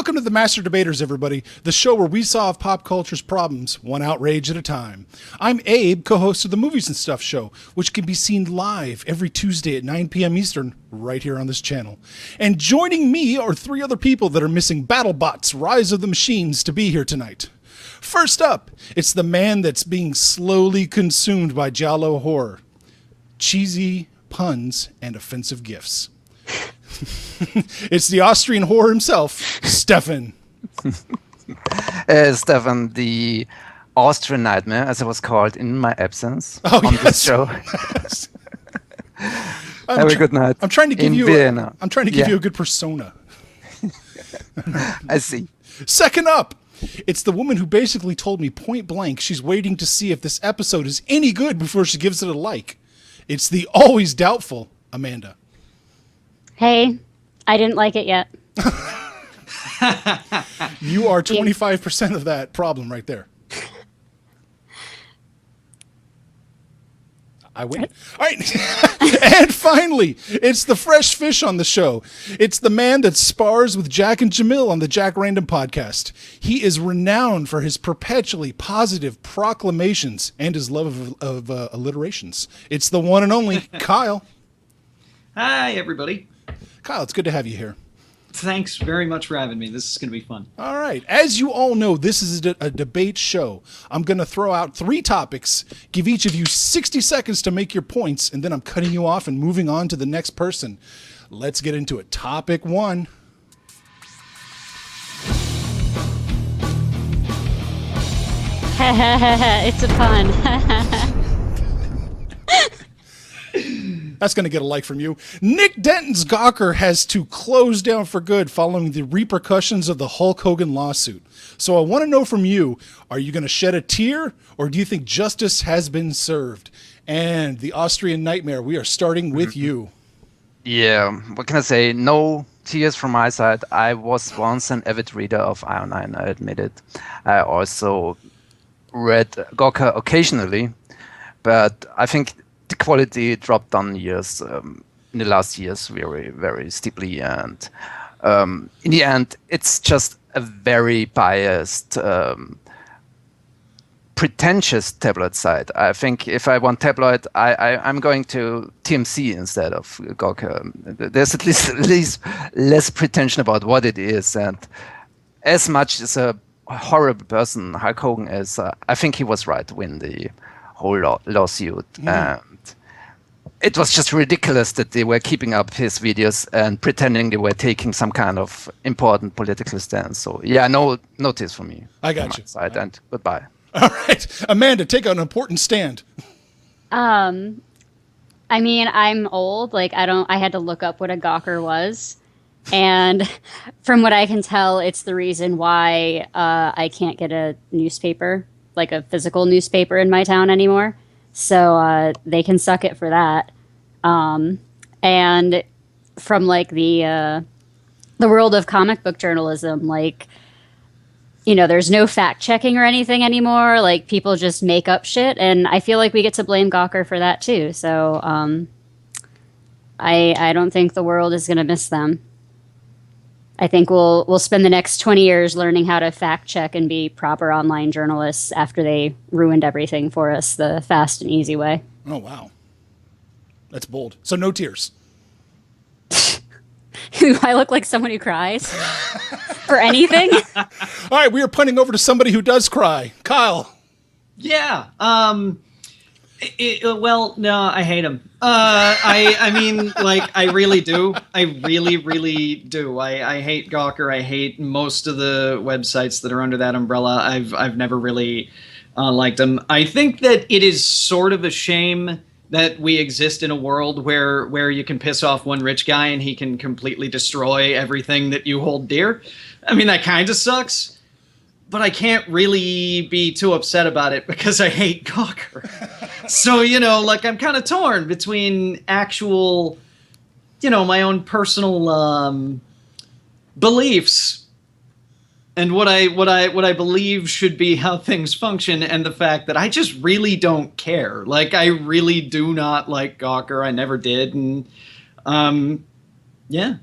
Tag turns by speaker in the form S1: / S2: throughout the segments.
S1: Welcome to the Master Debaters, everybody, the show where we solve pop culture's problems one outrage at a time. I'm Abe, co-host of the Movies and Stuff show, which can be seen live every Tuesday at 9 p.m. Eastern, right here on this channel. And joining me are three other people that are missing BattleBots Rise of the Machines to be here tonight. First up, it's the man that's being slowly consumed by giallo horror, cheesy puns, and offensive gifts. It's the Austrian whore himself, Stefan.
S2: Stefan, the Austrian nightmare, as it was called in my absence
S1: on
S2: this show.
S1: Yes.
S2: Have a good night.
S1: I'm trying to give you a good persona.
S2: I see.
S1: Second up, it's the woman who basically told me point blank she's waiting to see if this episode is any good before she gives it a like. It's the always doubtful Amanda.
S3: Hey, I didn't like it yet.
S1: You are 25% of that problem right there. I win. All right. And finally, it's the fresh fish on the show. It's the man that spars with Jack and Jamil on the Jack Random podcast. He is renowned for his perpetually positive proclamations and his love of alliterations. It's the one and only Kyle.
S4: Hi, everybody.
S1: Kyle, it's good to have you here.
S4: Thanks very much for having me. This is going to be fun.
S1: All right. As you all know, this is a debate show. I'm going to throw out 3 topics, give each of you 60 seconds to make your points, and then I'm cutting you off and moving on to the next person. Let's get into it. Topic 1.
S3: It's a pun.
S1: That's going to get a like from you. Nick Denton's Gawker has to close down for good following the repercussions of the Hulk Hogan lawsuit. So I want to know from you, are you going to shed a tear or do you think justice has been served? And the Austrian nightmare, we are starting with you.
S2: Yeah, what can I say? No tears from my side. I was once an avid reader of Iron, I admit it. I also read Gawker occasionally, but I think the quality dropped down years in the last years very, very steeply, and in the end, it's just a very biased, pretentious tabloid site. I think if I want tabloid, I'm going to TMC instead of Gawker. There's at least less pretension about what it is, and as much as a horrible person Hulk Hogan is, I think he was right to win the whole lawsuit. And it was just ridiculous that they were keeping up his videos and pretending they were taking some kind of important political stance. So yeah, no tears for me.
S1: I got you.
S2: Side, and goodbye.
S1: All right, Amanda, take an important stand.
S3: I mean, I'm old. Like, I had to look up what a Gawker was. And from what I can tell, it's the reason why I can't get a newspaper, like a physical newspaper in my town anymore. So they can suck it for that. And from like the world of comic book journalism, like, you know, there's no fact checking or anything anymore. Like, people just make up shit, and I feel like we get to blame Gawker for that too. So I don't think the world is going to miss them. I think we'll spend the next 20 years learning how to fact check and be proper online journalists after they ruined everything for us the fast and easy way.
S1: Oh, wow. That's bold. So no tears.
S3: Do I look like someone who cries for anything?
S1: All right, we are punting over to somebody who does cry. Kyle.
S4: Yeah. Well, no, I hate him. I mean, like, I really do. I really, really do. I hate Gawker. I hate most of the websites that are under that umbrella. I've never really liked them. I think that it is sort of a shame that we exist in a world where you can piss off one rich guy and he can completely destroy everything that you hold dear. I mean, that kind of sucks. But I can't really be too upset about it because I hate Gawker. So, you know, like, I'm kind of torn between actual, you know, my own personal beliefs and what I believe should be how things function, and the fact that I just really don't care. Like, I really do not like Gawker. I never did, and yeah.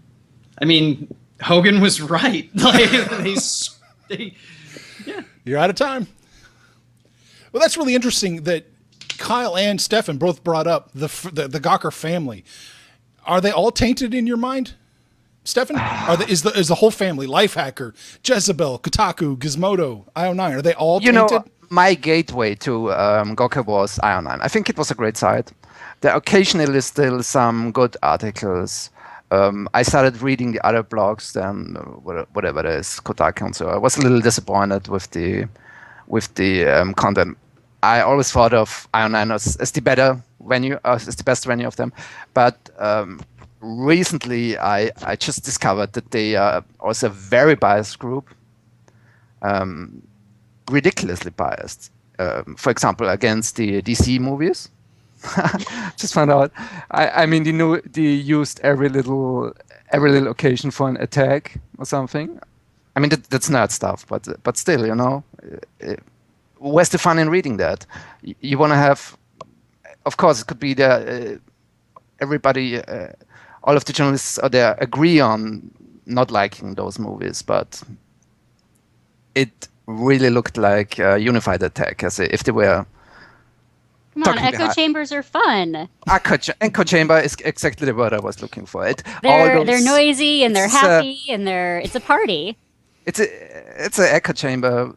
S4: I mean, Hogan was right. Like they,
S1: You're out of time. Well, that's really interesting that Kyle and Stefan both brought up the Gawker family. Are they all tainted in your mind, Stefan? Is the whole family, Lifehacker, Jezebel, Kotaku, Gizmodo, IO9, are they all tainted?
S2: My gateway to Gawker was IO9. I think it was a great site. There occasionally still some good articles. I started reading the other blogs, then whatever it is, Kotaku, and so I was a little disappointed with the content. I always thought of IO9 as the better venue, as the best venue of them, but recently I just discovered that they are also a very biased group, ridiculously biased. For example, against the DC movies. Just found out. I mean, they used every little occasion for an attack or something. I mean, that's nerd stuff, but still, where's the fun in reading that? You want to have, of course, it could be everybody, all of the journalists out there agree on not liking those movies, but it really looked like a unified attack, as if they were.
S3: Come on, echo chambers are fun.
S2: Echo chamber is exactly the word I was looking for.
S3: They're noisy and they're happy and it's a party.
S2: It's an echo chamber.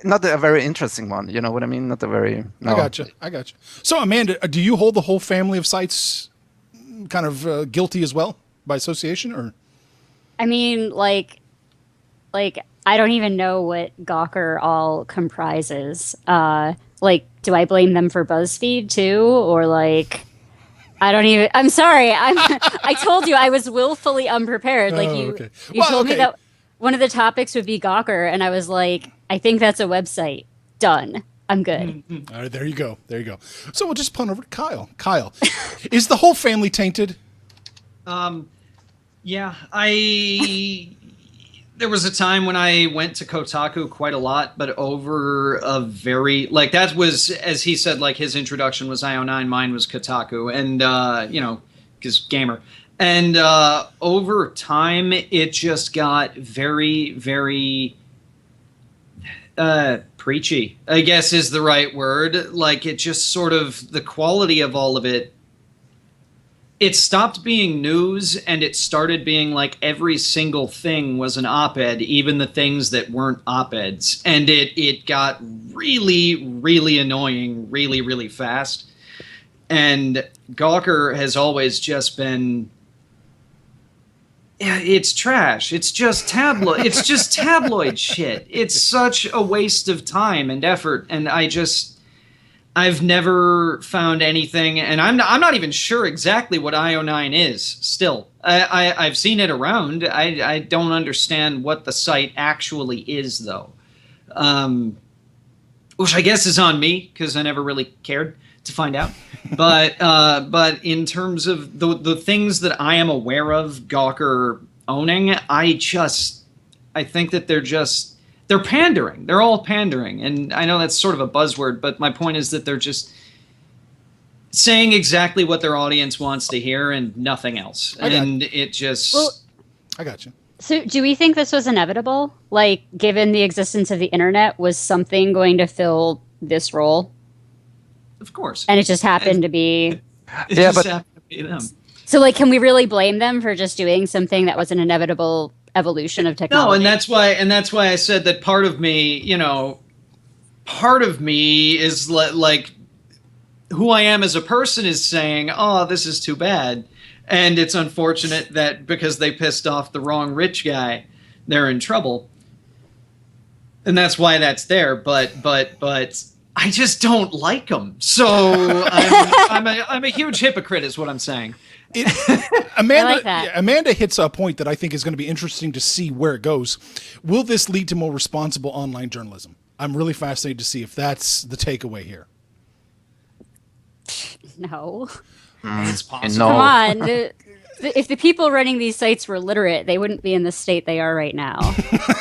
S2: Not a very interesting one, you know what I mean? Not a very. No.
S1: I gotcha. So, Amanda, do you hold the whole family of sites kind of guilty as well by association, or?
S3: I mean, like I don't even know what Gawker all comprises. Do I blame them for BuzzFeed too, or I don't even. I'm sorry. I told you I was willfully unprepared.
S1: Okay.
S3: You told me that one of the topics would be Gawker, and I was like, I think that's a website. Done. I'm good.
S1: All right, there you go. So we'll just punt over to Kyle. Kyle, is the whole family tainted?
S4: Yeah, there was a time when I went to Kotaku quite a lot, but over a very, that was, as he said, his introduction was IO9, mine was Kotaku, and, because gamer. And over time, it just got very, very preachy, I guess is the right word. It just sort of, the quality of all of it, it stopped being news and it started being every single thing was an op-ed, even the things that weren't op-eds. And it got really, really annoying really, really fast. And Gawker has always just been, it's trash. It's just tabloid. It's just tabloid shit. It's such a waste of time and effort. And I've never found anything, and I'm not even sure exactly what IO9 is still. I've seen it around. I don't understand what the site actually is, though. Which I guess is on me, because I never really cared to find out. But in terms of the things that I am aware of Gawker owning, I think that they're pandering. They're all pandering. And I know that's sort of a buzzword, but my point is that they're just saying exactly what their audience wants to hear and nothing else. And it just...
S1: Well, I got you.
S3: So do we think this was inevitable? Given the existence of the internet, was something going to fill this role?
S4: Of course.
S3: And it just happened to be...
S4: It just happened to be them.
S3: So, can we really blame them for just doing something that was an inevitable evolution of technology?
S4: No, and that's why I said that part of me is who I am as a person is saying, oh, this is too bad. And it's unfortunate that because they pissed off the wrong rich guy, they're in trouble. And that's why that's there. But I just don't like them. So I'm a huge hypocrite is what I'm saying.
S1: Amanda hits a point that I think is going to be interesting to see where it goes. Will this lead to more responsible online journalism? I'm really fascinated to see if that's the takeaway here.
S3: No.
S4: It's possible.
S3: Come on. If the people running these sites were literate, they wouldn't be in the state they are right now.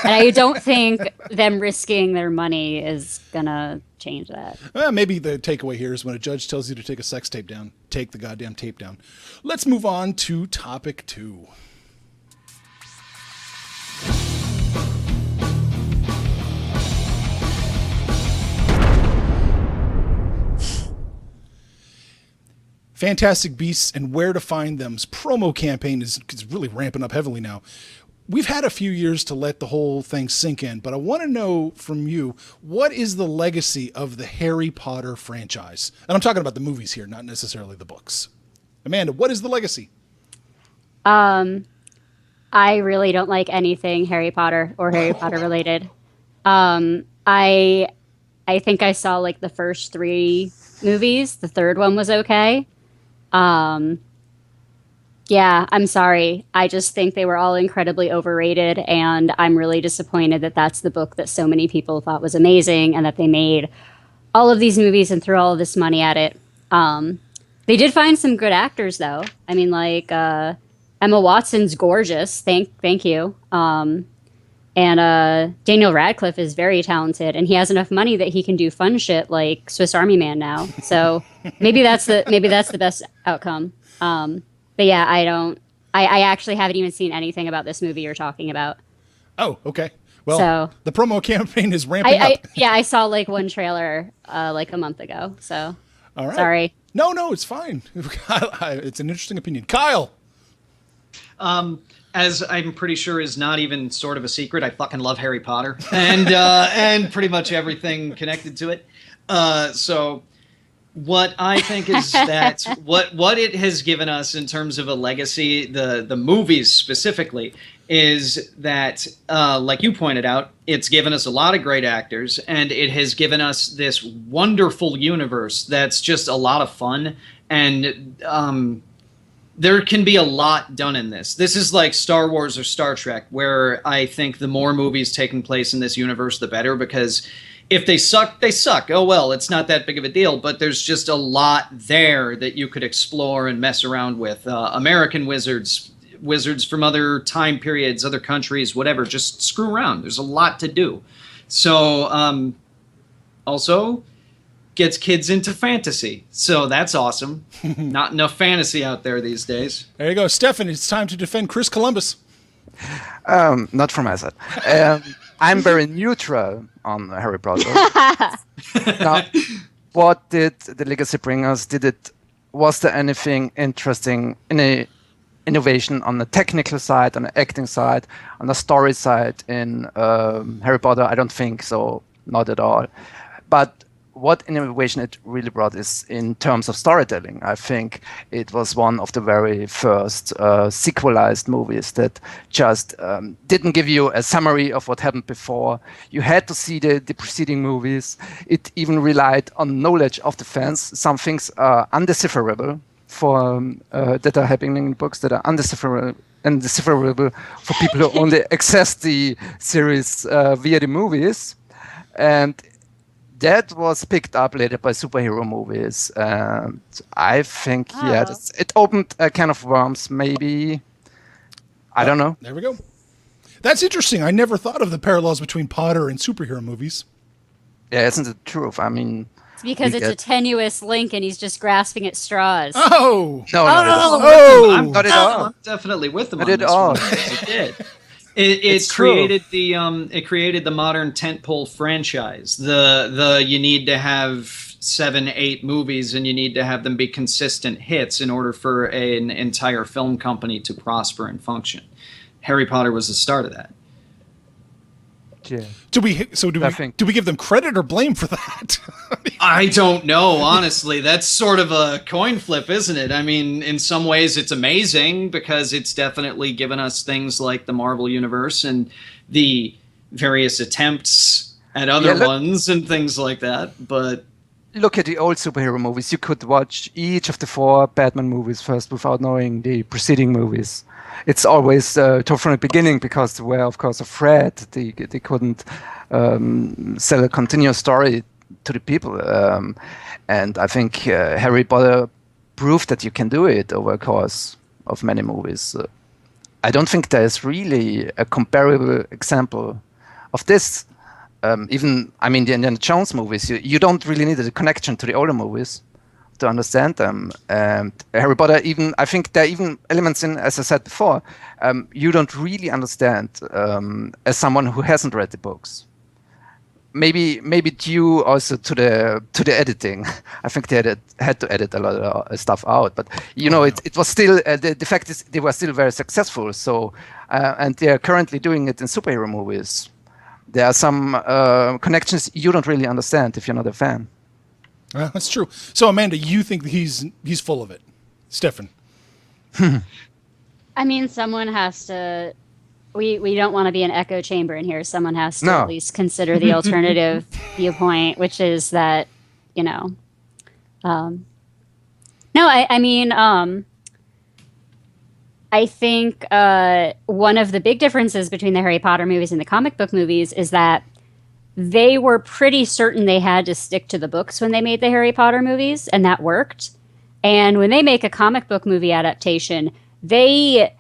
S3: And I don't think them risking their money is going to change that.
S1: Maybe the takeaway here is when a judge tells you to take a sex tape down, take the goddamn tape down. Let's move on to topic 2. Fantastic Beasts and Where to Find Them's promo campaign is really ramping up heavily now. We've had a few years to let the whole thing sink in, but I want to know from you, what is the legacy of the Harry Potter franchise? And I'm talking about the movies here, not necessarily the books. Amanda, what is the legacy?
S3: I really don't like anything Harry Potter or Harry Potter related. I think I saw like the first 3 movies. The third one was okay. Yeah, I'm sorry. I just think they were all incredibly overrated, and I'm really disappointed that that's the book that so many people thought was amazing, and that they made all of these movies and threw all of this money at it. They did find some good actors, though. I mean, like Emma Watson's gorgeous. Thank you. And Daniel Radcliffe is very talented, and he has enough money that he can do fun shit like Swiss Army Man now. So maybe that's the best outcome. But yeah, I actually haven't even seen anything about this movie you're talking about.
S1: Oh, okay. Well, the promo campaign is ramping up.
S3: Yeah, I saw like one trailer like a month ago. So
S1: all right.
S3: Sorry.
S1: No, it's fine. It's an interesting opinion. Kyle.
S4: As I'm pretty sure is not even sort of a secret, I fucking love Harry Potter and pretty much everything connected to it. So what I think is that what it has given us in terms of a legacy, the movies specifically, is that like you pointed out, it's given us a lot of great actors, and it has given us this wonderful universe that's just a lot of fun, and there can be a lot done in this. This is like Star Wars or Star Trek, where I think the more movies taking place in this universe, the better, because if they suck, they suck. Oh, well, it's not that big of a deal, but there's just a lot there that you could explore and mess around with. American wizards from other time periods, other countries, whatever, just screw around. There's a lot to do. So also gets kids into fantasy. So that's awesome. Not enough fantasy out there these days.
S1: There you go. Stefan, it's time to defend Chris Columbus.
S2: Not from my side. I'm very neutral on Harry Potter. Now, what did the legacy bring us? Was there anything interesting in a innovation on the technical side, on the acting side, on the story side in Harry Potter? I don't think so, not at all. But what innovation it really brought is in terms of storytelling. I think it was one of the very first sequelized movies that just didn't give you a summary of what happened before. You had to see the preceding movies. It even relied on knowledge of the fans. Some things are undecipherable that are happening in books that are undecipherable for people who only access the series via the movies. And that was picked up later by superhero movies, and I think, it opened a can of worms, maybe. I don't know.
S1: There we go. That's interesting. I never thought of the parallels between Potter and superhero movies.
S2: Yeah, isn't it true? I mean,
S3: it's because it's a tenuous link and he's just grasping at straws.
S1: Oh!
S2: No,
S4: I'm
S2: not at all.
S4: I'm definitely with them
S2: Not
S4: on
S2: at
S4: this
S2: all.
S4: one. It did. It created the modern tentpole franchise. You need to have 7-8 movies, and you need to have them be consistent hits in order for an entire film company to prosper and function. Harry Potter was the start of that.
S2: Yeah.
S1: Do we give them credit or blame for that?
S4: I don't know, honestly. That's sort of a coin flip, isn't it? I mean, in some ways it's amazing because it's definitely given us things like the Marvel Universe and the various attempts at other ones and things like that. But
S2: look at the old superhero movies. You could watch each of the 4 Batman movies first without knowing the preceding movies. It's always tough from the beginning because they were, of course, afraid. They couldn't sell a continuous story to the people. And I think Harry Potter proved that you can do it over a course of many movies. I don't think there's really a comparable example of this. The Indiana Jones movies, you don't really need a connection to the older movies to understand them. And Harry Potter, I think there are even elements in, as I said before, you don't really understand as someone who hasn't read the books. maybe due also to the editing. I think they had to edit a lot of stuff out. But it was still the fact is they were still very successful. So and they are currently doing it in superhero movies. There are some connections you don't really understand if you're not a fan.
S1: That's true. So Amanda, you think he's full of it? Stefan.
S3: I mean, someone has to. We don't want to be an echo chamber in here. Someone has to at least consider the alternative viewpoint, which is that, no, I mean, I think one of the big differences between the Harry Potter movies and the comic book movies is that they were pretty certain they had to stick to the books when they made the Harry Potter movies, and that worked. And when they make a comic book movie adaptation, they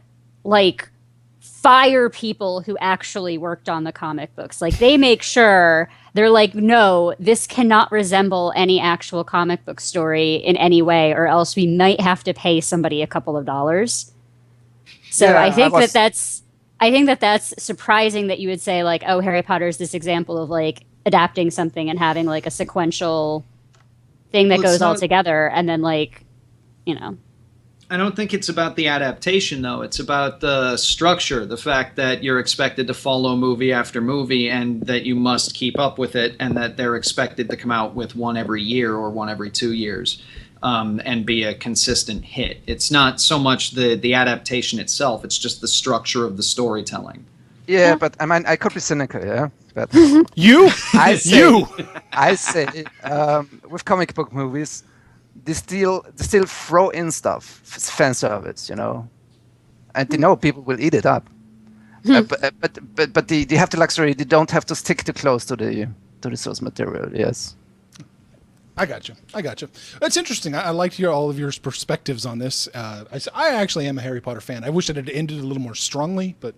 S3: fire people who actually worked on the comic books. Like, they make sure, they're like, no, this cannot resemble any actual comic book story in any way, or else we might have to pay somebody a couple of dollars. So yeah, I think that's surprising that you would say, like, oh, Harry Potter is this example of adapting something and having a sequential thing that goes all together, and then
S4: I don't think it's about the adaptation, though. It's about the structure, the fact that you're expected to follow movie after movie and that you must keep up with it, and that they're expected to come out with one every year or one every 2 years and be a consistent hit. It's not so much the adaptation itself. It's just the structure of the storytelling.
S2: Yeah, but I mean, I could be cynical, yeah? But I say with comic book movies, they still throw in stuff, fan service, and they know people will eat it up. But they have the luxury; they don't have to stick too close to the source material. Yes,
S1: I got you. That's interesting. I like to hear all of your perspectives on this. I actually am a Harry Potter fan. I wish it had ended a little more strongly, but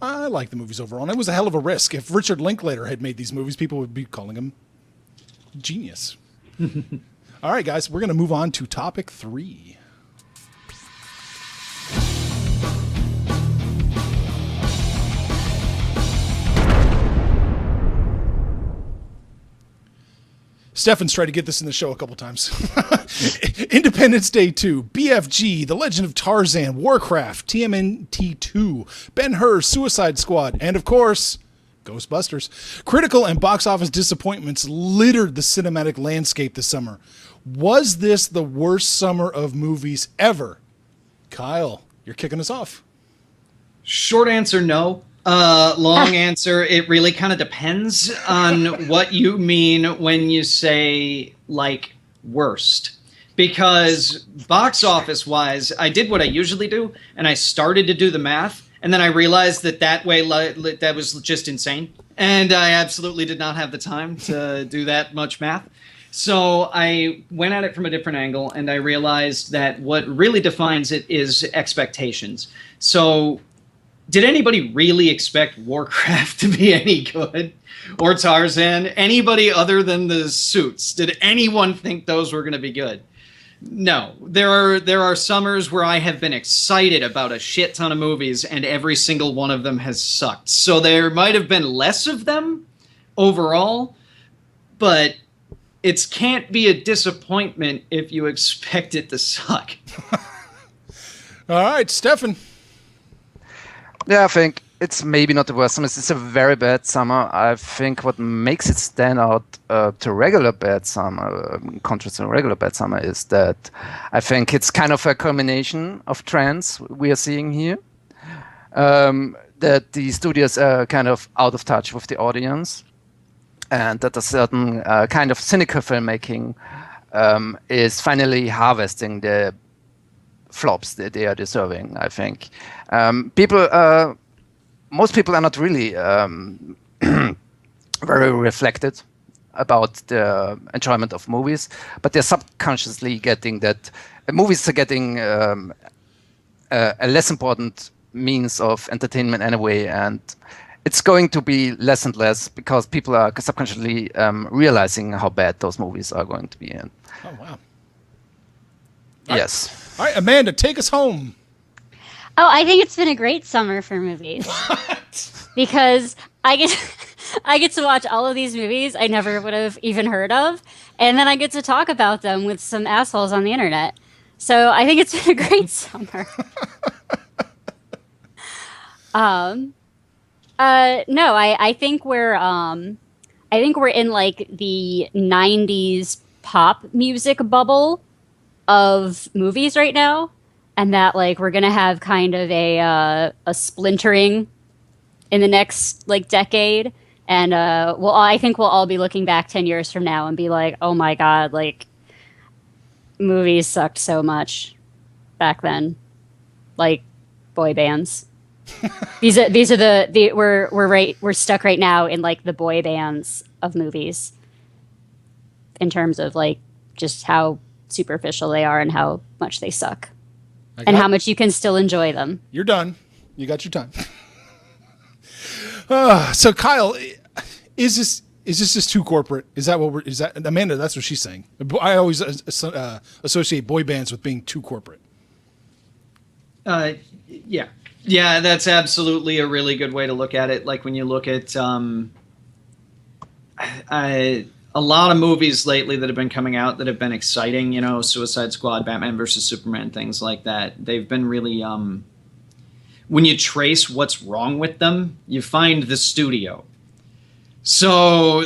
S1: I like the movies overall. And it was a hell of a risk. If Richard Linklater had made these movies, people would be calling him genius. All right, guys, we're going to move on to topic 3. Stefan's tried to get this in the show a couple times. Independence Day 2, BFG, The Legend of Tarzan, Warcraft, TMNT 2, Ben-Hur, Suicide Squad, and of course, Ghostbusters. Critical and box office disappointments littered the cinematic landscape this summer. Was this the worst summer of movies ever? Kyle, you're kicking us off.
S4: Short answer, no. Long answer, it really kind of depends on what you mean when you say, worst. Because box office-wise, I did what I usually do, and I started to do the math, and then I realized that way that was just insane. And I absolutely did not have the time to do that much math. So I went at it from a different angle, and I realized that what really defines it is expectations. So did anybody really expect Warcraft to be any good? Or Tarzan? Anybody other than the suits? Did anyone think those were going to be good? No. There are summers where I have been excited about a shit ton of movies, and every single one of them has sucked. So there might have been less of them overall, but it can't be a disappointment if you expect it to suck.
S1: All right, Stefan.
S2: Yeah, I think it's maybe not the worst summer. It's a very bad summer. I think what makes it stand out to regular bad summer, contrast to regular bad summer, is that I think it's kind of a culmination of trends we are seeing here. That the studios are kind of out of touch with the audience, and that a certain kind of cynical filmmaking is finally harvesting the flops that they are deserving, I think. Most people are not really very reflected about the enjoyment of movies, but they're subconsciously getting that movies are getting a less important means of entertainment anyway, and it's going to be less and less because people are subconsciously realizing how bad those movies are going to be. And
S1: oh, wow.
S2: Yes.
S1: All right, Amanda, take us home.
S3: Oh, I think it's been a great summer for movies.
S1: What?
S3: Because I get to watch all of these movies I never would have even heard of, and then I get to talk about them with some assholes on the internet. So I think it's been a great summer. No, I think we're in like the '90s pop music bubble of movies right now, and that like we're gonna have kind of a splintering in the next like decade, and I think we'll all be looking back 10 years from now and be like, oh my god, like movies sucked so much back then, like boy bands. These are the we're stuck right now in like the boy bands of movies in terms of like just how superficial they are and how much they suck and how much you can still enjoy them.
S1: You're done. You got your time. So Kyle, is this just too corporate? Is that what is that Amanda? That's what she's saying. I always associate boy bands with being too corporate.
S4: Yeah, that's absolutely a really good way to look at it. Like when you look at a lot of movies lately that have been coming out that have been exciting, Suicide Squad, Batman versus Superman, things like that. They've been really, when you trace what's wrong with them, you find the studio. So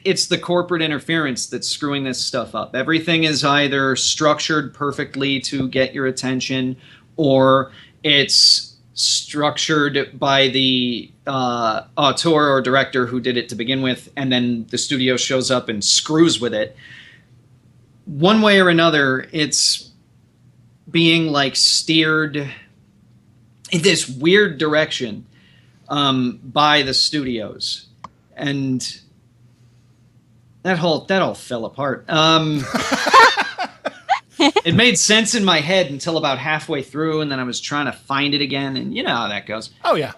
S4: it's the corporate interference that's screwing this stuff up. Everything is either structured perfectly to get your attention, or it's structured by the auteur or director who did it to begin with, and then the studio shows up and screws with it. One way or another, it's being like steered in this weird direction by the studios, and that all fell apart. It made sense in my head until about halfway through, and then I was trying to find it again, and you know how that goes.
S1: Oh yeah.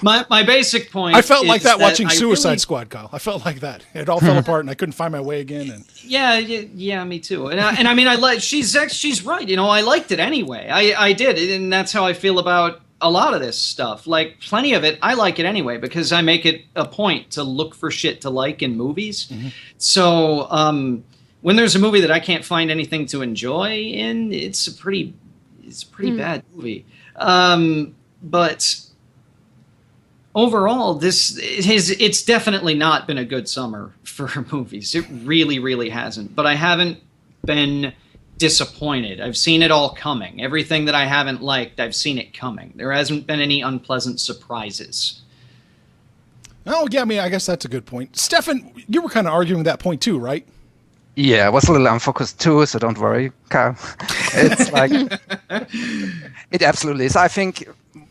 S4: My basic point.
S1: I felt like that watching Suicide Squad, Kyle. I felt like that. It all fell apart, and I couldn't find my way again. And
S4: yeah, me too. And I mean, I like. She's right. I liked it anyway. I did, and that's how I feel about a lot of this stuff. Like plenty of it, I like it anyway because I make it a point to look for shit to like in movies. Mm-hmm. So when there's a movie that I can't find anything to enjoy in, it's a pretty bad movie. But overall, it's definitely not been a good summer for movies. It really, really hasn't. But I haven't been disappointed. I've seen it all coming. Everything that I haven't liked, I've seen it coming. There hasn't been any unpleasant surprises.
S1: Oh, yeah, I mean, I guess that's a good point. Stefan, you were kind of arguing that point too, right?
S2: Yeah, I was a little unfocused too, so don't worry, Kyle. It's like, it absolutely is. I think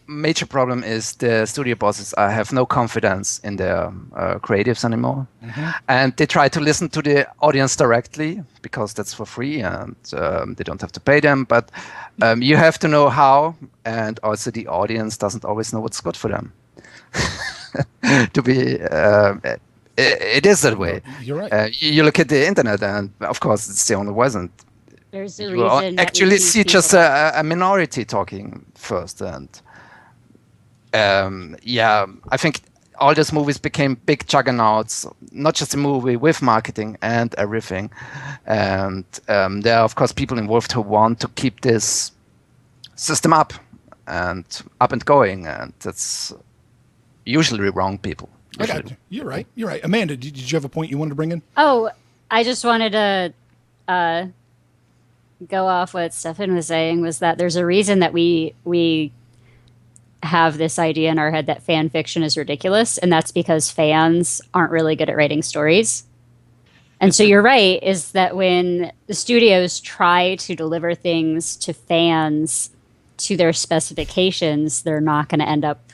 S2: major problem is the studio bosses have no confidence in their creatives anymore. Mm-hmm. And they try to listen to the audience directly because that's for free and they don't have to pay them. But you have to know how, and also the audience doesn't always know what's good for them. To be... It is that way.
S1: You're right.
S2: You look at the internet, and of course, it's the only way.
S3: There's a
S2: you
S3: reason.
S2: Actually, see just a minority talking first, and I think all these movies became big juggernauts. Not just a movie with marketing and everything, and there are of course people involved who want to keep this system up and going, and that's usually wrong people.
S1: I got you. You're right. Amanda, did you have a point you wanted to bring in?
S3: Oh, I just wanted to go off what Stefan was saying, was that there's a reason that we have this idea in our head that fan fiction is ridiculous, and that's because fans aren't really good at writing stories. And so you're right, is that when the studios try to deliver things to fans to their specifications, they're not going to end up...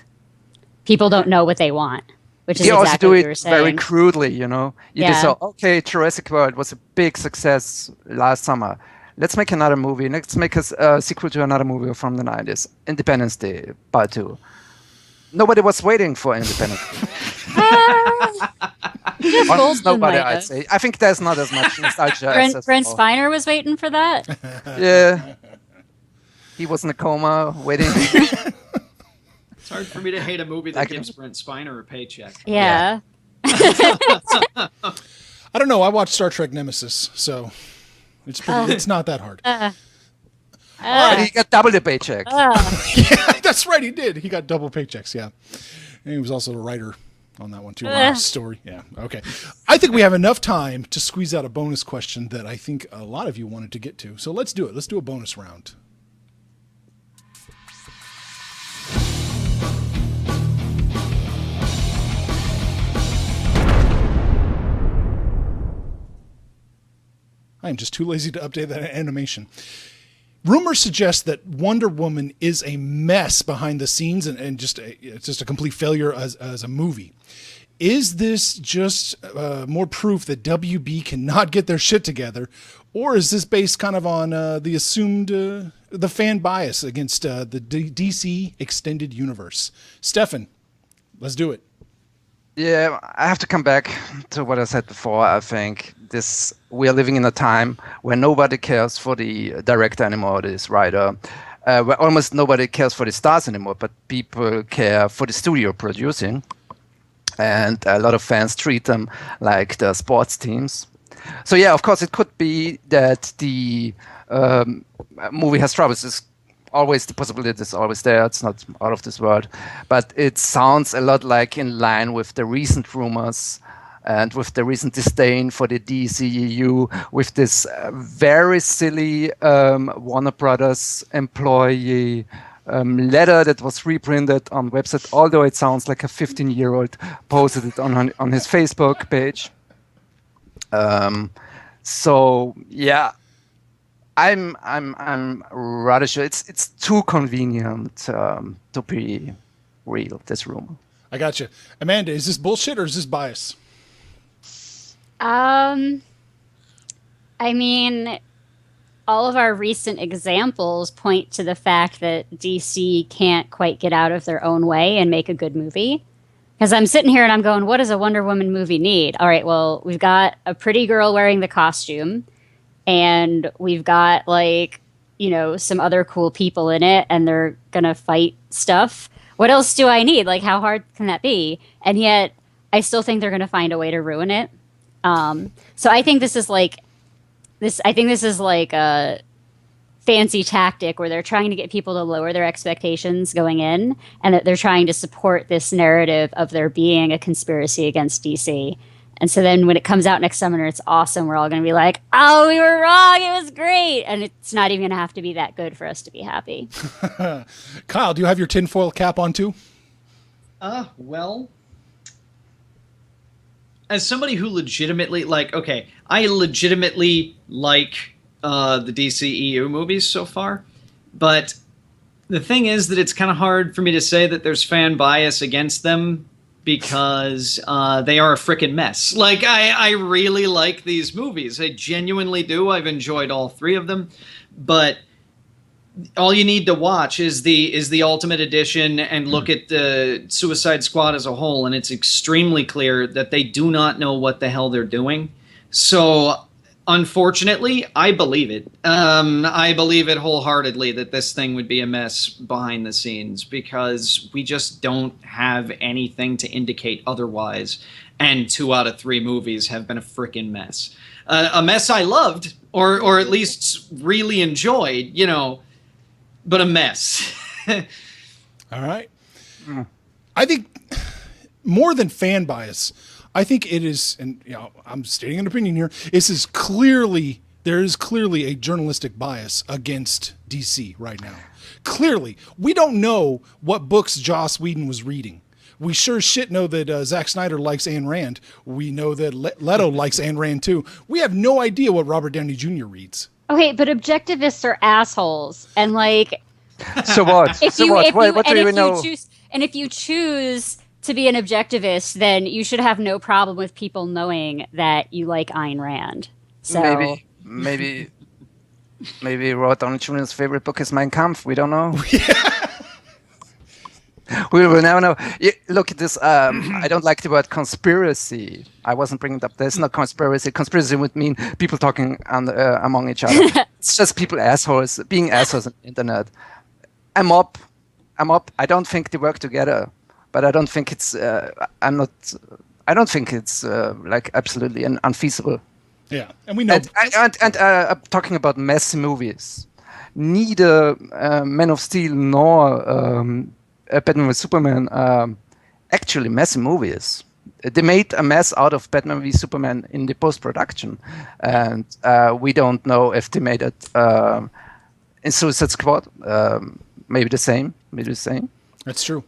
S3: People don't know what they want. Which is
S2: also
S3: exactly
S2: do
S3: what
S2: it
S3: you were saying.
S2: very crudely, You just say, okay, Jurassic World was a big success last summer. Let's make another movie. Let's make a sequel to another movie from the 90s. Independence Day, Part 2. Nobody was waiting for Independence Day. Nobody, I'd say. I think there's not as much nostalgia.
S3: Brent Spiner was waiting for that?
S2: Yeah. He was in a coma, waiting.
S4: hard for me to hate a movie that gives Brent Spiner a paycheck.
S3: Yeah.
S1: I don't know. I watched Star Trek Nemesis, so it's not that hard.
S2: He got double the paycheck.
S1: Yeah, that's right. He did. He got double paychecks. Yeah, and he was also the writer on that one too. Story. Yeah. Okay. I think we have enough time to squeeze out a bonus question that I think a lot of you wanted to get to. So let's do it. Let's do a bonus round. I am just too lazy to update that animation. Rumors suggest that Wonder Woman is a mess behind the scenes and it's just a complete failure as a movie. Is this just more proof that WB cannot get their shit together, or is this based kind of on the assumed the fan bias against the DC extended universe? Stefan, let's do it.
S2: Yeah, I have to come back to what I said before. I think we are living in a time where nobody cares for the director anymore, this writer, where almost nobody cares for the stars anymore, but people care for the studio producing. And a lot of fans treat them like the sports teams. So yeah, of course, it could be that the movie has troubles. It's always the possibility is always there. It's not out of this world, but it sounds a lot like in line with the recent rumors and with the recent disdain for the DCEU, with this very silly Warner Brothers employee letter that was reprinted on website, although it sounds like a 15-year-old posted it on his Facebook page. So yeah. I'm rather sure it's too convenient to be real, this rumor.
S1: I got you. Amanda, is this bullshit or is this bias?
S3: I mean, all of our recent examples point to the fact that DC can't quite get out of their own way and make a good movie. Because I'm sitting here and I'm going, what does a Wonder Woman movie need? All right, well, we've got a pretty girl wearing the costume. And we've got some other cool people in it and they're going to fight stuff. What else do I need? How hard can that be? And yet I still think they're going to find a way to ruin it. So I think this is a fancy tactic where they're trying to get people to lower their expectations going in and that they're trying to support this narrative of there being a conspiracy against DC. And so then when it comes out next summer, it's awesome. We're all going to be like, oh, we were wrong. It was great. And it's not even going to have to be that good for us to be happy.
S1: Kyle, do you have your tinfoil cap on too?
S4: Well, as somebody who legitimately I legitimately like the DCEU movies so far. But the thing is that it's kind of hard for me to say that there's fan bias against them, because they are a freaking mess. I really like these movies. I genuinely do. I've enjoyed all three of them. But all you need to watch is the Ultimate Edition and look at the Suicide Squad as a whole, and it's extremely clear that they do not know what the hell they're doing. So unfortunately, I believe it. I believe it wholeheartedly that this thing would be a mess behind the scenes, because we just don't have anything to indicate otherwise. And 2 out of 3 movies have been a freaking mess. A mess I loved, or at least really enjoyed, but a mess.
S1: All right. I think more than fan bias, I think it is, and I'm stating an opinion here. There is clearly a journalistic bias against DC right now. Clearly, we don't know what books Joss Whedon was reading. We sure as shit know that Zack Snyder likes Ayn Rand. We know that Leto likes Ayn Rand too. We have no idea what Robert Downey Jr. reads.
S3: Okay, but objectivists are assholes, and
S2: So what? What do you know?
S3: If you choose to be an objectivist, then you should have no problem with people knowing that you like Ayn Rand. So
S2: maybe Robert Downey Jr.'s favorite book is Mein Kampf. We don't know. We will never know. Look at this. I don't like the word conspiracy. I wasn't bringing it up. There's no conspiracy. Conspiracy would mean people talking among each other. It's just people being assholes on the internet. A mob I'm up. I don't think they work together, but I don't think it's. I don't think it's like absolutely unfeasible.
S1: Yeah, and we know.
S2: And talking about messy movies, neither Man of Steel nor Batman v Superman actually messy movies. They made a mess out of Batman v Superman in the post-production, and we don't know if they made it in Suicide Squad. Maybe the same.
S1: That's true.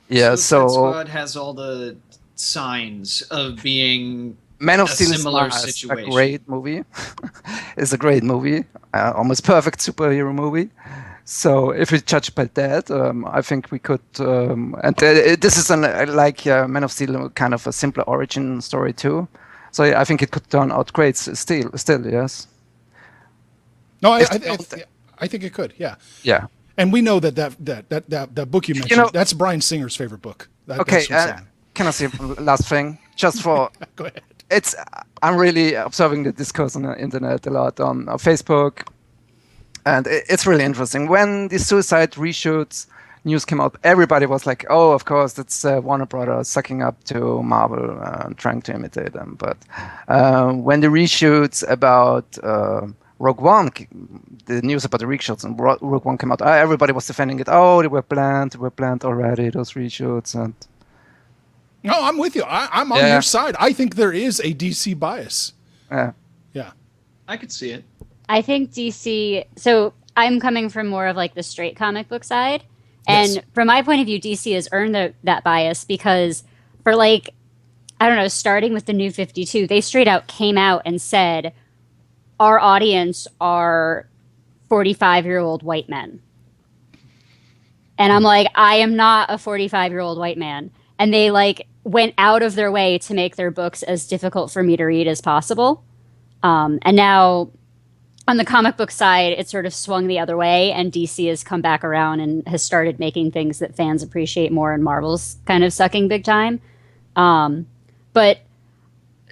S2: Yeah,
S4: Suicide Squad has all the signs of being
S2: Man of
S4: a
S2: Steel
S4: similar
S2: is
S4: situation.
S2: a great movie. It's a great movie, almost perfect superhero movie. So if we judge by that, I think we could. And this is like Man of Steel, kind of a simpler origin story too. So I think it could turn out great. Still, yes.
S1: No, I think it could. Yeah.
S2: Yeah.
S1: And we know that book you mentioned. That's Bryan Singer's favorite book.
S2: Okay. Can I say last thing? Just for
S1: go ahead.
S2: I'm really observing the discourse on the internet a lot on Facebook, and it's really interesting. When the Suicide reshoots news came out, everybody was like, "Oh, of course, that's Warner Brothers sucking up to Marvel and trying to imitate them." But when the reshoots about Rogue One, the news about the reshoots and Rogue One came out, everybody was defending it. Oh, they were planned already, those reshoots. And
S1: no, I'm with you. I'm on your side. I think there is a DC bias. Yeah.
S4: I could see it.
S3: I think DC. So I'm coming from more of like the straight comic book side, and from my point of view, DC has earned that bias because for like, I don't know, starting with the New 52, they straight out came out and said, our audience are 45-year-old white men. And I'm like, I am not a 45-year-old white man. And they like went out of their way to make their books as difficult for me to read as possible. And now on the comic book side, it sort of swung the other way, and DC has come back around and has started making things that fans appreciate more, and Marvel's kind of sucking big time. But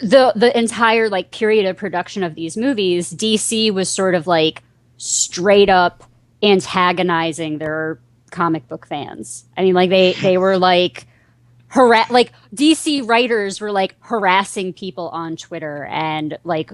S3: the entire like period of production of these movies, DC was sort of like straight up antagonizing their comic book fans. I mean, like they were like like DC writers were like harassing people on Twitter, and like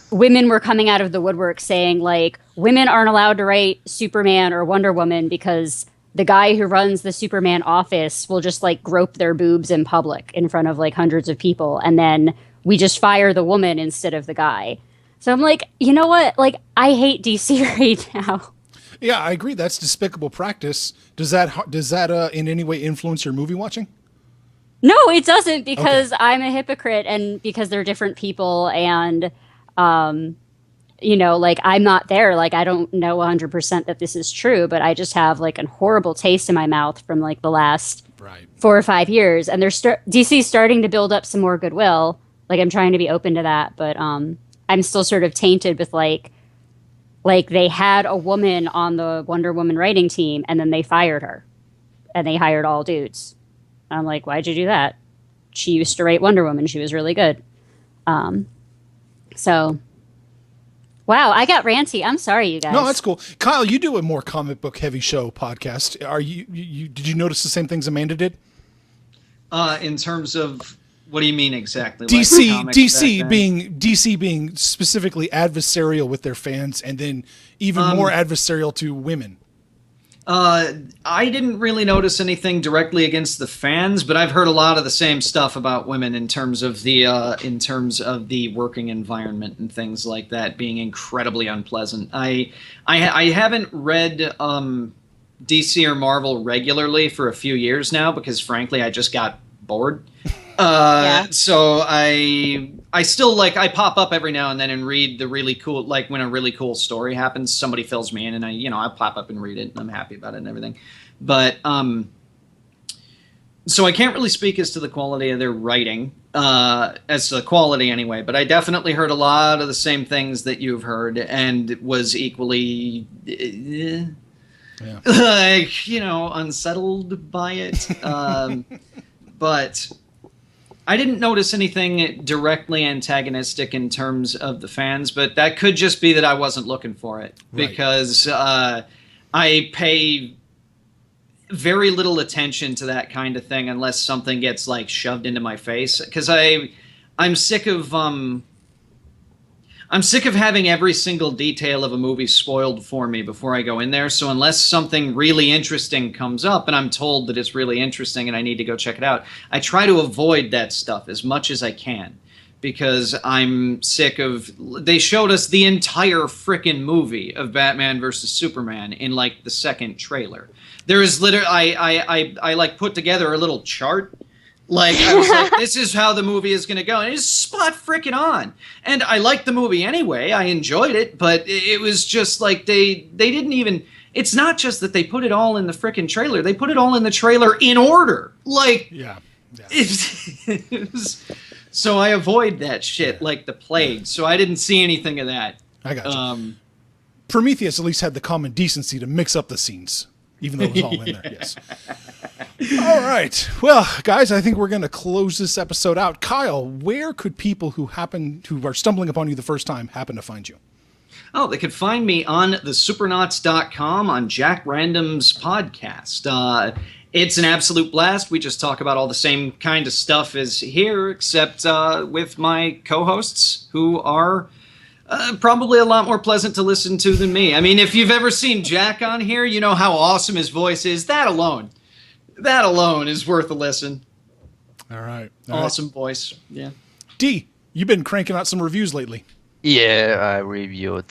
S3: women were coming out of the woodwork saying like women aren't allowed to write Superman or Wonder Woman because the guy who runs the Superman office will just like grope their boobs in public in front of like hundreds of people, and then we just fire the woman instead of the guy. So I'm like, you know what? Like, I hate DC right now.
S1: Yeah, I agree. That's despicable practice. Does that in any way influence your movie watching?
S3: No, it doesn't, because I'm a hypocrite, and because they're different people, and you know, like I'm not there. Like I don't know 100% that this is true, but I just have like a horrible taste in my mouth from like the last 4 or 5 years, and DC's starting to build up some more goodwill. Like I'm trying to be open to that, but I'm still sort of tainted with like they had a woman on the Wonder Woman writing team, and then they fired her, and they hired all dudes. I'm like, why'd you do that? She used to write Wonder Woman. She was really good. So, wow, I got ranty. I'm sorry, you guys.
S1: No, that's cool. Kyle, you do a more comic book heavy show podcast. Are you did you notice the same things Amanda did?
S4: In terms of, what do you mean exactly?
S1: DC being specifically adversarial with their fans, and then even more adversarial to women.
S4: I didn't really notice anything directly against the fans, but I've heard a lot of the same stuff about women in terms of the working environment and things like that being incredibly unpleasant. I haven't read DC or Marvel regularly for a few years now because frankly I just got bored. So I still I pop up every now and then and read the really cool, like when a really cool story happens, somebody fills me in and I pop up and read it and I'm happy about it and everything. But so I can't really speak as to the quality of their writing, as to the quality anyway, but I definitely heard a lot of the same things that you've heard and was equally unsettled by it. But I didn't notice anything directly antagonistic in terms of the fans, but that could just be that I wasn't looking for it because I pay very little attention to that kind of thing unless something gets like shoved into my face, because I'm sick of having every single detail of a movie spoiled for me before I go in there. So unless something really interesting comes up and I'm told that it's really interesting and I need to go check it out, I try to avoid that stuff as much as I can, because I'm sick of, they showed us the entire frickin' movie of Batman versus Superman in like the second trailer. There is literally, I like put together a little chart. Like, I was like, this is how the movie is going to go. And it's spot frickin' on. And I liked the movie anyway. I enjoyed it. But it was just like they didn't even... It's not just that they put it all in the frickin' trailer. They put it all in the trailer in order. Like... Yeah. It was, so I avoid that shit like the plague. So I didn't see anything of that.
S1: I got you. Prometheus at least had the common decency to mix up the scenes, even though it was all in there. Yes. All right. Well, guys, I think we're going to close this episode out. Kyle, where could people who are stumbling upon you the first time happen to find you?
S4: Oh, they could find me on thesupernauts.com on Jack Random's podcast. It's an absolute blast. We just talk about all the same kind of stuff as here, except with my co-hosts, who are probably a lot more pleasant to listen to than me. I mean, if you've ever seen Jack on here, you know how awesome his voice is. That alone is worth a listen.
S1: All right.
S4: Awesome voice. Yeah.
S1: D, you've been cranking out some reviews lately.
S2: Yeah, I reviewed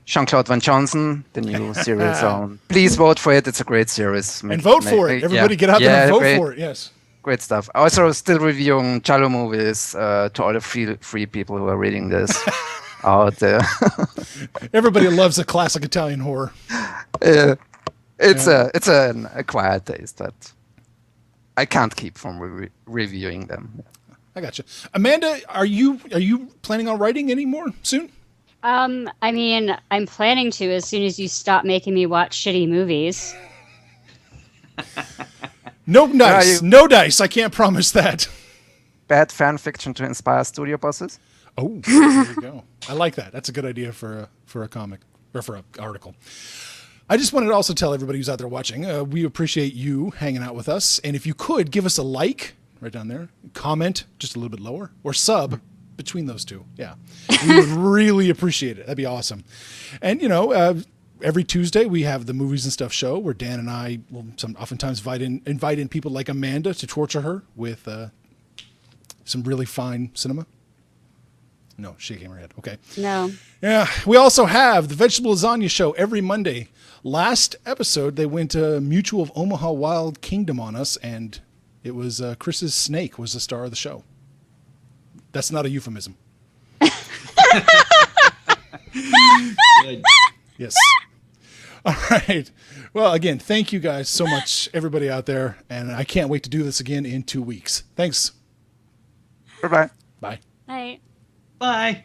S2: Jean-Claude Van Johnson, the new series on. Please vote for it. It's a great series.
S1: And vote for it. Everybody get out there and vote for it. Yes.
S2: Great stuff. Also, still reviewing Giallo movies to all the free people who are reading this out there.
S1: Everybody loves a classic Italian horror.
S2: It's an acquired taste that I can't keep from reviewing them.
S1: I gotcha. Amanda, are you planning on writing any more soon?
S3: I mean, I'm planning to as soon as you stop making me watch shitty movies.
S1: No dice. No dice. I can't promise that.
S2: Bad fan fiction to inspire studio bosses?
S1: Oh, there you go. I like that. That's a good idea for a comic or for an article. I just wanted to also tell everybody who's out there watching, we appreciate you hanging out with us. And if you could, give us a like right down there, comment just a little bit lower, or sub between those two. Yeah. We would really appreciate it. That'd be awesome. And, every Tuesday we have the Movies and Stuff show where Dan and I will oftentimes invite in people like Amanda to torture her with some really fine cinema. No, shaking her head. Okay.
S3: No.
S1: Yeah. We also have the Vegetable Lasagna show every Monday. Last episode, they went Mutual of Omaha Wild Kingdom on us, and it was Chris's snake was the star of the show. That's not a euphemism.
S4: Good.
S1: Yes. All right. Well, again, thank you guys so much, everybody out there, and I can't wait to do this again in 2 weeks. Thanks.
S2: Bye-bye.
S1: Bye.
S3: Bye.
S4: Bye.